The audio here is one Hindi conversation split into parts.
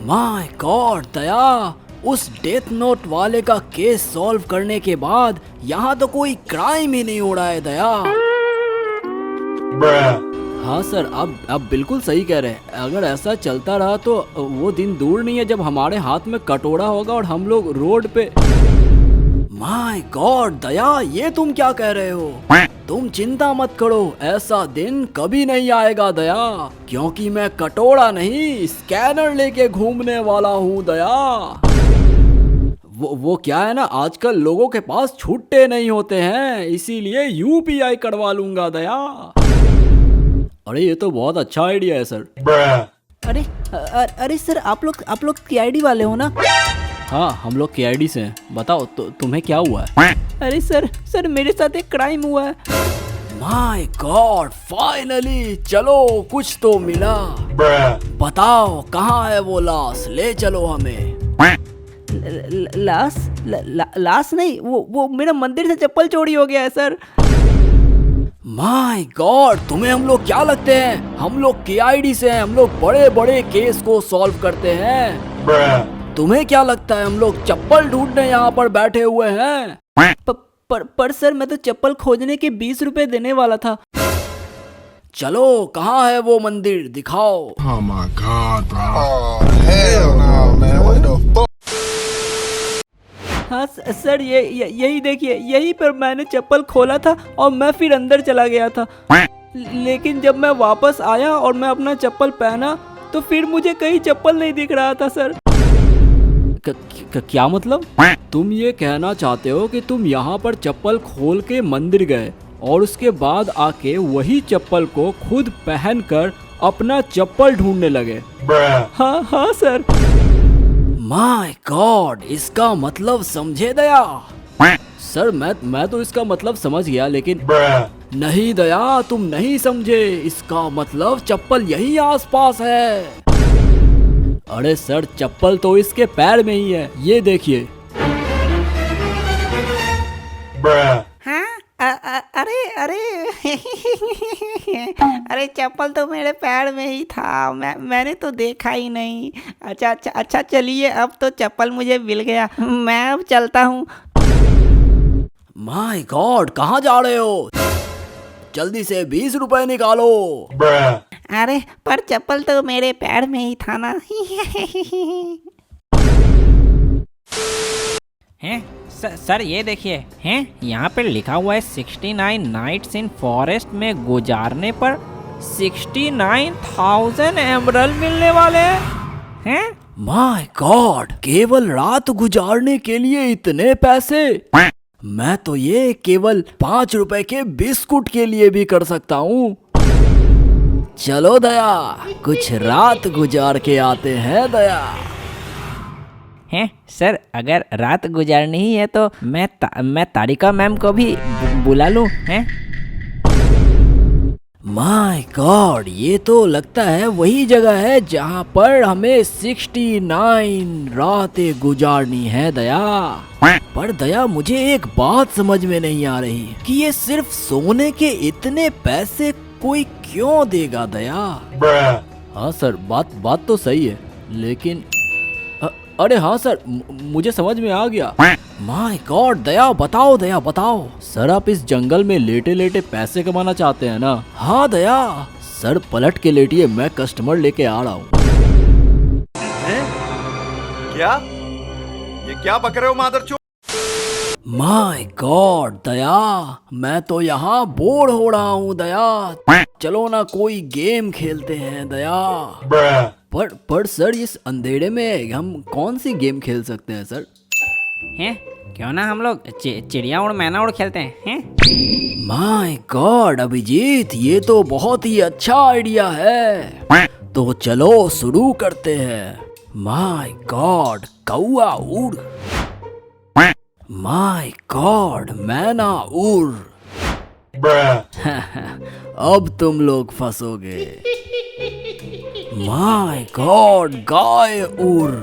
माय गॉड दया, उस डेथ नोट वाले का केस सॉल्व करने के बाद यहाँ तो कोई क्राइम ही नहीं हो रहा है दया। हाँ सर, आप बिल्कुल सही कह रहे हैं। अगर ऐसा चलता रहा तो वो दिन दूर नहीं है जब हमारे हाथ में कटोरा होगा और हम लोग रोड पे। माय गॉड दया, ये तुम क्या कह रहे हो? तुम चिंता मत करो, ऐसा दिन कभी नहीं आएगा दया, क्योंकि मैं कटोरा नहीं स्कैनर लेके घूमने वाला हूँ दया। वो क्या है ना, आजकल लोगों के पास छुट्टे नहीं होते हैं, इसीलिए यूपीआई करवा लूंगा दया। अरे ये तो बहुत अच्छा आइडिया है सर। अरे सर, आप लोग केआईडी वाले हो ना? हाँ, हम लोग केआईडी से हैं। बताओ तो तुम्हें क्या हुआ है? अरे सर मेरे साथ एक क्राइम हुआ है। माय गॉड, फाइनली चलो कुछ तो मिला। बताओ कहाँ है वो लाश, ले चलो हमें। लाश नहीं, वो मेरा मंदिर से चप्पल चोरी हो गया है सर। माय गॉड, तुम्हें हम लोग क्या लगते हैं? हम लोग केआईडी से हैं, हम लोग बड़े बड़े केस को सॉल्व करते हैं। तुम्हें क्या लगता है हम लोग चप्पल ढूंढने यहाँ पर बैठे हुए हैं? पर सर, मैं तो चप्पल खोजने के 20 रुपए देने वाला था। चलो कहाँ है वो मंदिर, दिखाओ। Oh my God, bro. Oh, hell no, man. What the fuck? हाँ सर, यही देखिए, यहीं पर मैंने चप्पल खोला था और मैं फिर अंदर चला गया था। लेकिन जब मैं वापस आया और मैं अपना चप्पल पहना तो फिर मुझे कहीं चप्पल नहीं दिख रहा था सर। क्या मतलब? तुम ये कहना चाहते हो कि तुम यहाँ पर चप्पल खोल के मंदिर गए और उसके बाद आके वही चप्पल को खुद पहनकर अपना चप्पल ढूंढने लगे? हाँ सर। माय गॉड, इसका मतलब समझे दया? सर मैं तो इसका मतलब समझ गया, लेकिन नहीं दया, तुम नहीं समझे। इसका मतलब चप्पल यही आसपास है। अरे सर, चप्पल तो इसके पैर में ही है, ये देखिए। हाँ? अरे चप्पल तो मेरे पैर में ही था, मैंने तो देखा ही नहीं। अच्छा चलिए, अब तो चप्पल मुझे मिल गया, मैं अब चलता हूँ। माय गॉड, कहाँ जा रहे हो? जल्दी से 20 रुपए निकालो। अरे पर चप्पल तो मेरे पैर में ही था ना। हैं सर, ये देखिए, हैं यहाँ पे लिखा हुआ है 69 नाइट्स इन फॉरेस्ट में गुजारने पर 69,000 एमरल्ड मिलने वाले हैं। माय गॉड, केवल रात गुजारने के लिए इतने पैसे? मैं तो ये केवल 5 रुपए के बिस्कुट के लिए भी कर सकता हूँ। चलो दया, कुछ रात गुजार के आते हैं दया। हैं सर, अगर रात गुजारनी ही है तो मैं तारिका मैम को भी बुला लूं? हैं? माय गॉड, ये तो लगता है वही जगह है जहाँ पर हमें 69 रातें गुजारनी है दया। पर दया, मुझे एक बात समझ में नहीं आ रही कि ये सिर्फ सोने के इतने पैसे कोई क्यों देगा दया? हाँ सर, बात तो सही है, लेकिन अरे हाँ सर, मुझे समझ में आ गया। माय गॉड दया, बताओ। सर, आप इस जंगल में लेटे लेटे पैसे कमाना चाहते हैं ना? हाँ दया। सर पलट के लेटिए, मैं कस्टमर लेके आ रहा हूँ। क्या? ये क्या बक रहे हो मादरचोद? माय गॉड दया, मैं तो यहाँ बोर हो रहा हूँ दया। चलो ना कोई गेम खेलते हैं दया। पर सर, इस अंधेरे में हम कौन सी गेम खेल सकते हैं सर? हैं क्यों ना हम लोग चिड़िया उड़ मैना उड़ खेलते हैं? माय गॉड अभिजीत, ये तो बहुत ही अच्छा आइडिया है। तो चलो शुरू करते हैं। माय गॉड कौआ उड़, माय गॉड मैना उड़। अब तुम लोग फंसोगे। माय गॉड गाय उड़।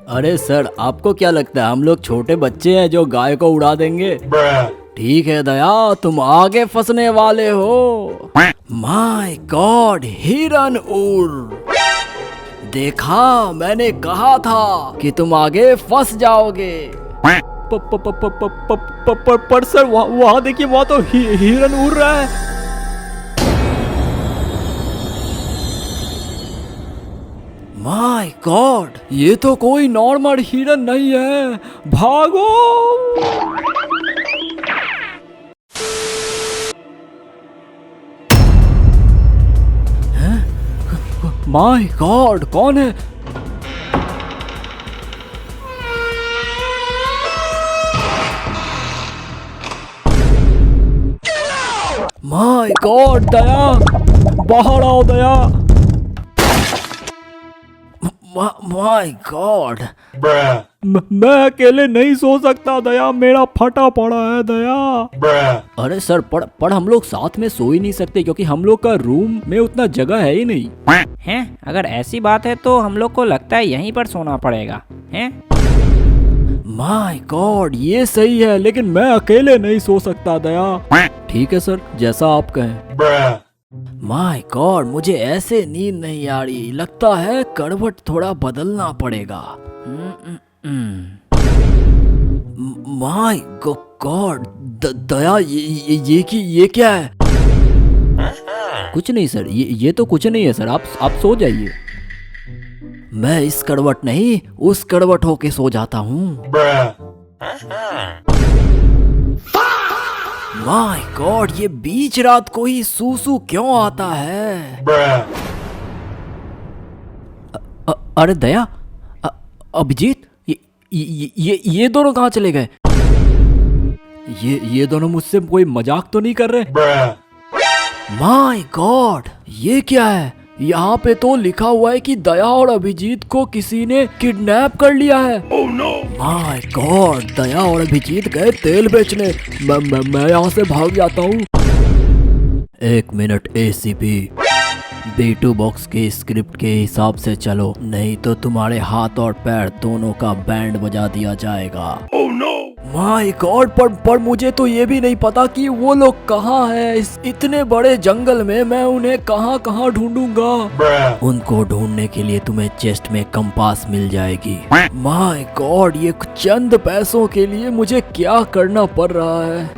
अरे सर, आपको क्या लगता है हम लोग छोटे बच्चे हैं जो गाय को उड़ा देंगे? ठीक है दया, तुम आगे फंसने वाले हो। माय गॉड हिरन उड़। देखा, मैंने कहा था कि तुम आगे फंस जाओगे। पर सर वहाँ देखिए, वहाँ तो हिरन उड़ रहा है। माय गॉड, ये तो कोई नॉर्मल हिरन नहीं है। भागो। माय गॉड, कौन है? माय गॉड, दया, बाहर आओ दया। माय गॉड, मैं अकेले नहीं सो सकता दया, मेरा फटा पड़ा है दया। अरे सर, पर हम लोग साथ में सो ही नहीं सकते क्योंकि हम लोग का रूम में उतना जगह है ही नहीं। हैं, अगर ऐसी बात है तो हम लोग को लगता है यहीं पर सोना पड़ेगा। हैं? माय गॉड, ये सही है, लेकिन मैं अकेले नहीं सो सकता दया। ठीक है सर, जैसा आप कहें। माय गॉड, मुझे ऐसे नींद नहीं आ रही, लगता है करवट थोड़ा बदलना पड़ेगा। माय गॉड, दया, ये क्या है? कुछ नहीं सर, ये तो कुछ नहीं है सर, आप सो जाइए। मैं इस करवट नहीं, उस करवट होके सो जाता हूँ। माय गॉड, ये बीच रात को ही सूसू क्यों आता है? अरे दया, अभिजीत, ये दोनों कहाँ चले गए? ये दोनों मुझसे कोई मजाक तो नहीं कर रहे? माय गॉड, ये क्या है? यहाँ पे तो लिखा हुआ है कि दया और अभिजीत को किसी ने किडनैप कर लिया है। माय गॉड, दया और अभिजीत गए तेल बेचने। मैं यहाँ से भाग जाता हूँ। 1 मिनट एसीपी, B2 बॉक्स के स्क्रिप्ट के हिसाब से चलो, नहीं तो तुम्हारे हाथ और पैर दोनों का बैंड बजा दिया जाएगा। माय गॉड, पर मुझे तो ये भी नहीं पता कि वो लोग कहाँ हैं। इस इतने बड़े जंगल में मैं उन्हें कहाँ ढूंढूंगा? उनको ढूंढने के लिए तुम्हें चेस्ट में कंपास मिल जाएगी। माय गॉड, ये चंद पैसों के लिए मुझे क्या करना पड़ रहा है?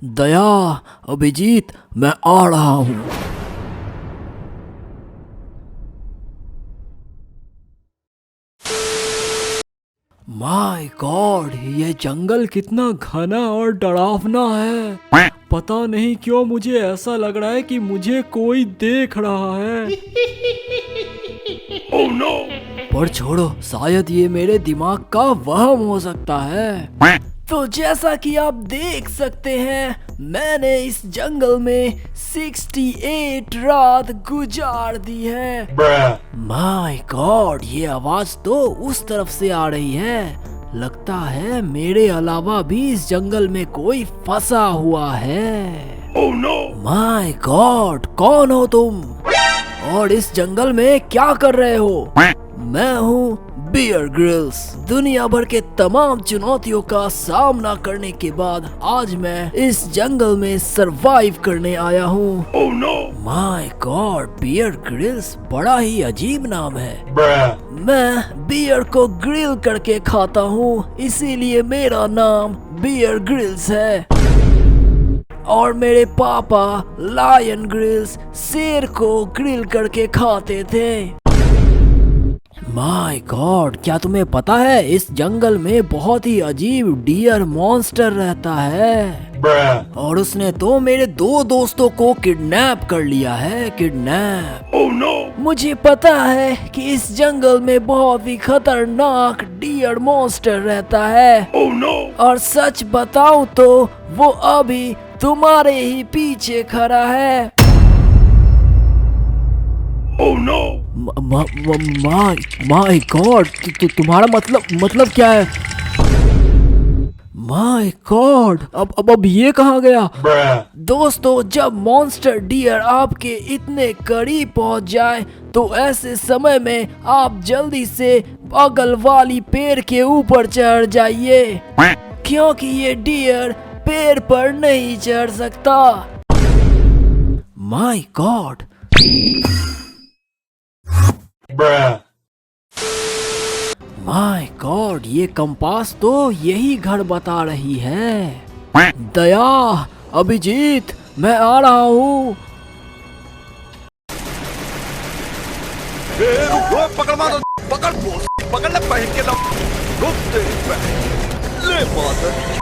दया, अभिजीत, मैं आ रहा हूँ। माय गॉड, ये जंगल कितना घना और डरावना है। पता नहीं क्यों मुझे ऐसा लग रहा है कि मुझे कोई देख रहा है। Oh no! पर छोड़ो, शायद ये मेरे दिमाग का वहम हो सकता है। तो जैसा कि आप देख सकते हैं, मैंने इस जंगल में 68 रात गुजार दी है। माय गॉड, ये आवाज तो उस तरफ से आ रही है। लगता है मेरे अलावा भी इस जंगल में कोई फंसा हुआ है। Oh no! माय गॉड, कौन हो तुम? और इस जंगल में क्या कर रहे हो? मैं हूँ बियर ग्रिल्स। दुनिया भर के तमाम चुनौतियों का सामना करने के बाद आज मैं इस जंगल में सरवाइव करने आया हूँ। Oh no! My God, Bear Grylls बड़ा ही अजीब नाम है। मैं बियर को ग्रिल करके खाता हूँ, इसीलिए मेरा नाम बियर ग्रिल्स है। और मेरे पापा लायन ग्रिल्स शेर को ग्रिल करके खाते थे। माय गॉड, क्या तुम्हें पता है इस जंगल में बहुत ही अजीब डियर मॉन्स्टर रहता है। और उसने तो मेरे 2 दोस्तों को किडनैप कर लिया है। किडनैप। Oh no! मुझे पता है कि इस जंगल में बहुत ही खतरनाक डियर मॉन्स्टर रहता है। Oh no! और सच बताऊं तो वो अभी तुम्हारे ही पीछे खड़ा है। Oh no! माय गॉड, तुम्हारा मतलब क्या है? माय गॉड, अब ये कहाँ गया? दोस्तों, जब मॉन्स्टर डियर आपके इतने करीब पहुंच जाए तो ऐसे समय में आप जल्दी से बगल वाली पेड़ के ऊपर चढ़ जाइए, क्योंकि ये डियर पेड़ पर नहीं चढ़ सकता। My God. माय गॉड, ये कंपास तो यही घर बता रही है। दया, अभिजीत, मैं आ रहा हूँ। रुक, पकड़ मार, पकड़ पकड़ ले पहन के ना। रुक तेरी बहन। ले मार।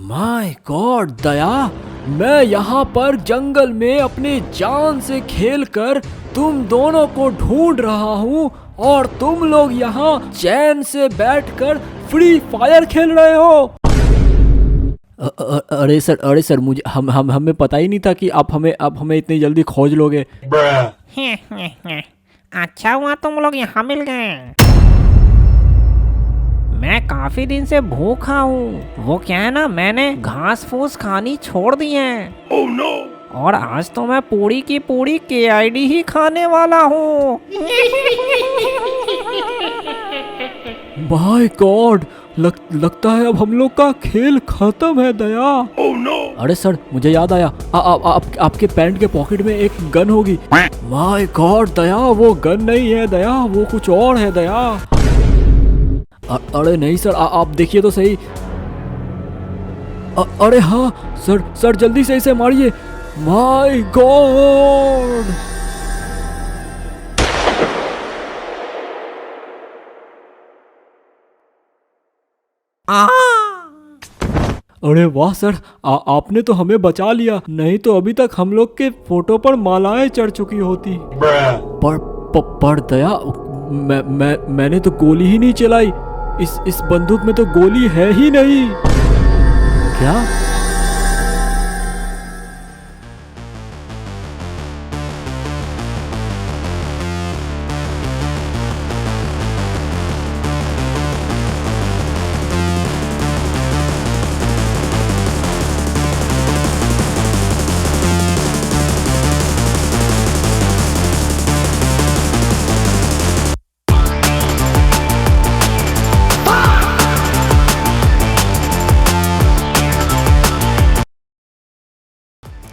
माय गॉड दया, मैं यहाँ पर जंगल में अपनी जान से खेलकर तुम दोनों को ढूंढ रहा हूँ और तुम लोग यहाँ चैन से बैठकर फ्री फायर खेल रहे हो। अरे सर मुझे हमें पता ही नहीं था कि आप हमें इतनी जल्दी खोज लोगे। अच्छा हुआ तुम लोग यहाँ मिल गए। मैं काफी दिन से भूखा हूँ। वो क्या है ना, मैंने घास फूस खानी छोड़ दी है। oh, no! और आज तो मैं पूरी की पूरी KID ही खाने वाला हूँ। माय गॉड, लगता है अब हम लोग का खेल खत्म है दया। oh, no! अरे सर, मुझे याद आया, आपके पैंट के पॉकेट में एक गन होगी। माय गॉड दया, वो गन नहीं है दया, वो कुछ और है दया। अरे नहीं सर, आप देखिए तो सही। अरे हाँ सर, जल्दी से इसे मारिए। My God. अरे वाह सर, आपने तो हमें बचा लिया, नहीं तो अभी तक हम लोग के फोटो पर मालाएं चढ़ चुकी होती। पर दया, मैंने तो गोली ही नहीं चलाई। इस बंदूक में तो गोली है ही नहीं। क्या?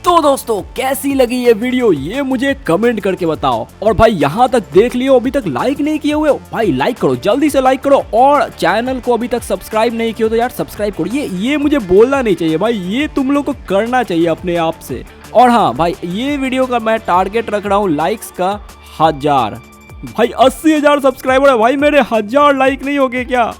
तो दोस्तों, कैसी लगी ये वीडियो, ये मुझे कमेंट करके बताओ। और भाई यहाँ तक देख लियो, अभी तक लाइक नहीं किए हुए हो, भाई लाइक करो, जल्दी से लाइक करो। और चैनल को अभी तक सब्सक्राइब नहीं किया तो यार सब्सक्राइब करो। ये मुझे बोलना नहीं चाहिए भाई, ये तुम लोग को करना चाहिए अपने आप से। और हाँ भाई, ये वीडियो का मैं टारगेट रख रहा हूँ लाइक्स का 1000। भाई 80,000 सब्सक्राइबर है भाई मेरे, 1000 लाइक नहीं हो गए क्या?